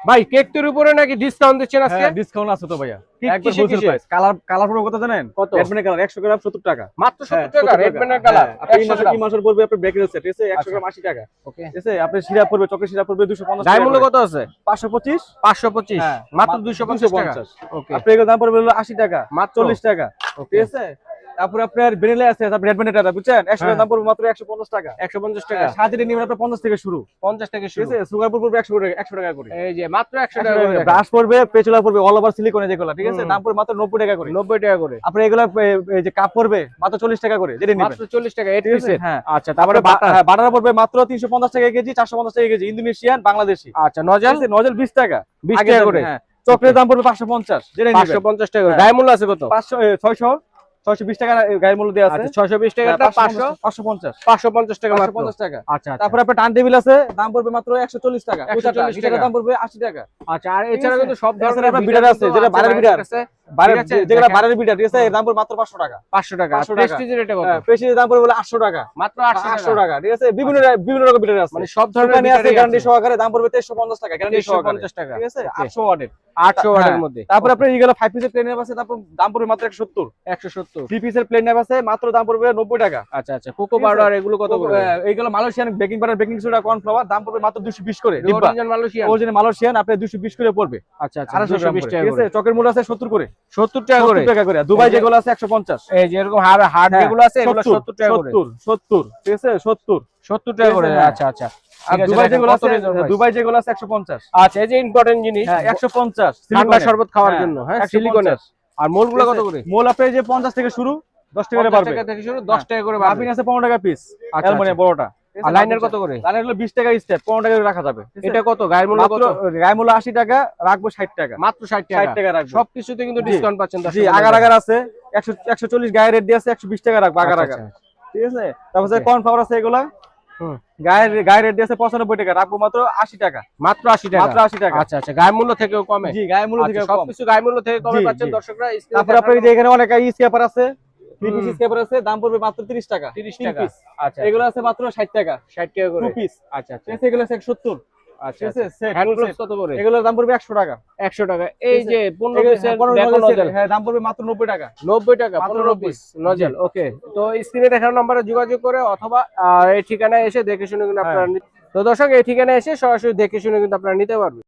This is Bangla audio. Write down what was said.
ভাই কেকটির উপরে নাকি ডিসকাউন্ট দিচ্ছেন আজকে? হ্যাঁ ডিসকাউন্ট আছে তো ভাইয়া, একবার কিসে হোলসেল কিসে? প্রাইস। কালার পুরো কত জানেন? কত? রেডমেনের কালার 100 গ্রাম 70 টাকা। মাত্র 70 টাকা রেডম্যানের কালার। আপনি ইমাসের পড়বে আপনার বেকারি সেট, ঠিক আছে? 100 গ্রাম 80 টাকা। ওকে। ঠিক আছে? আপনি সিরাপ পড়বে, চকলেট সিরাপ পড়বে 250 টাকা। ডায়মন্ড কত আছে? 525। 525 হ্যাঁ, মাত্র 250 টাকা। ওকে। আপনি এর দাম পড়বে হলো 80 টাকা, মাত্র 40 টাকা। ওকে। ঠিক আছে? তারপরে আপনার ভ্যানিলা আছে, তারপর রেডমেনের টাকা, বুঝছেন? 100 গ্রাম দাম পড়বে মাত্র 150 টাকা। 150 টাকা। সাথে নিবেন আপনার 50 থেকে শুরু। 50 থেকে ঠিক শুরু। আছে? সুগার পড়বে 100 টাকা করে। এই যে মাত্র 100 টাকা করে। ব্রাশ পড়বে, পেচুলা পড়বে, অল ওভার সিলিকনে যেগুলো, ঠিক আছে? দাম পড়বে মাত্র 90 টাকা করে। 90 টাকা করে। আপনার এগুলা এই যে কাপ পড়বে মাত্র 40 টাকা করে, যেটা নিবেন। মাত্র 40 টাকা 8 ঠিক আছে? পিসের। হ্যাঁ। আচ্ছা, তারপরে বাটার। হ্যাঁ, বাটার পড়বে মাত্র 350 টাকা কেজি, 450 টাকা কেজি, ইন্দোনেশিয়ান, বাংলাদেশি। আচ্ছা, নজল নজল 20 টাকা। 20 আগে টাকা যাবে, করে। হ্যাঁ। চকলেট দাম পড়বে 550, যেটা নিবেন। 550 টাকা করে। হ্যাঁ। ডায়মন্ড আছে কত? 620 টাকা গায়ের মূল্য দেওয়া আছে। আচ্ছা, 620 টাকাটা 550 550 টাকা মাত্র। 550 টাকা। আচ্ছা, তারপর আপনার টার্ন টেবিল আছে, দাম পড়বে মাত্র 140 টাকা। 140 টাকা দাম পড়বে 80 টাকা। আচ্ছা, আর এছাড়া কিন্তু সব এছাড়া ধরনের আপনার বিটার আছে, যেটা বাইরের বিটার, ঠিক আছে, যেগুলো দেখেন। বাইরের বিটার, ঠিক আছে? এর দাম পড়বে মাত্র 500 টাকা। 500 টাকা। 500 টাকা। প্রেস্টিজের এটা কত? প্রেসিডের দাম পড়বে 800 টাকা। মাত্র 800 টাকা, ঠিক আছে? বিভিন্ন রকম বিটার আছে, মানে সব ধরনের দোকানে আছে, বিটারই গ্যারান্টি আছে। সহকারে দাম পড়বে 2350 টাকা, গ্যারান্টি সহকারে। 350 টাকা। ঠিক আছে? ওকে। 800 ওয়াটের। 800 ওয়াটের হ্যাঁ। মধ্যে। তারপর আপনার এইগুলো 5 পিসের প্লেন আছে, তারপর দাম পড়বে মাত্র 170। 170। 3 পিসের প্লেন আছে, মাত্র দাম পড়বে 90 টাকা। আচ্ছা, আচ্ছা, কোকো পাউডার এগুলো কত করে? এইগুলো Malaysian baking powder, baking soda, cornflour, দাম পড়বে মাত্র 220 করে ডিব্বা। Original Malaysian. অরিজিনাল মালয়েশিয়ান আপনি 220 করে পড়বে। আচ্ছা, আচ্ছা, 220 টাকা ঠিক আছে? করে। চকের মূল্য আছে 70 করে। 70 টাকা করে। 70 টাকা করে। দুবাই যেগুলো আছে 150। এই যে এরকম হার্ড যেগুলো আছে এগুলো 70 টাকা করে। 70, ঠিক আছে? 70 টাকা করে। হ্যাঁ। আচ্ছা, আচ্ছা। আর ঠিক আছে, দুবাই দেখেন যেগুলো কত আছে, reason price। দুবাই যেগুলো আছে 150। আচ্ছা, এই যে ইম্পর্টেন্ট জিনিস, হ্যাঁ, 150 ঠান্ডা সিলিকনের। শরবত খাওয়ার হ্যাঁ, জন্য, হ্যাঁ, 150 সিলিকনের। আর মোলগুলো কত করে? মোল আপনি যে 50 থেকে শুরু, 10 টাকা করে 50 পারবে। টাকা থেকে শুরু, 10 টাকা করে পাবেন। মাফিন আছে 15 টাকা পিস, আচ্ছা, অ্যালুমিনিয়াম বড়টা। আর লাইনার কত করে? লাইনার হলো 20 টাকা স্টেপ, 15 টাকা করে রাখা যাবে। ঠিক আছে? এটা কত? গায়ের মূল্য কত? গায়ে মূল্য 80 টাকা, রাখবো 60 টাকা। মাত্র 60 60 টাকা রাখবো। সবকিছুতে কিন্তু ডিসকাউন্ট পাচ্ছেন। জি, আগার আছে 140, গায়ের রেট দিয়ে আছে 120 টাকা রাখবো আগার। ঠিক আছে? তারপর কর্নফ্লাওয়ার আছে এগুলা, গায়ের রেট দিয়ে আছে 95 টাকা, রাখবো মাত্র 80 টাকা। মাত্র 80 টাকা। মাত্র 80 টাকা। আচ্ছা, আচ্ছা, গায়ের মূল্য থেকেও কমে। জি, গায়ের মূল্য থেকে কম। সবকিছু গায়ের মূল্য থেকে কমে জি, পাচ্ছেন জি। দর্শকরা। তারপর আপনার এই যে এখানে অনেক স্কেপার আছে, 3 পিস স্কেপার আছে, দাম পড়বে মাত্র 30 টাকা। 30 তিন টাকা। পিস। আচ্ছা, এগুলো আছে মাত্র 60 টাকা। 60 টাকা করে। 2 পিস। আচ্ছা, আচ্ছা, ঠিক আছে? এগুলো আছে 170। আচ্ছা, ঠিক আছে? সেট, হ্যান্ড ফুল গ্লোভস সেট। কত করে? এগুলোর দাম পড়বে 100 টাকা। 100 টাকা। এই যে 15 পিসের পনেরো ডেকো নজেল নজেল, সেট, হ্যাঁ, দাম পড়বে মাত্র 90 টাকা। 90 টাকা, মাত্র 15 90 পিস নজেল। ওকে, তো স্ক্রিনে দেখানো নম্বরে যোগাযোগ করে অথবা এই ঠিকানায় এসে দেখে শুনে কিন্তু আপনারা তো দর্শক এই ঠিকানায় এসে সরাসরি দেখে শুনে কিন্তু আপনারা নিতে পারবেন।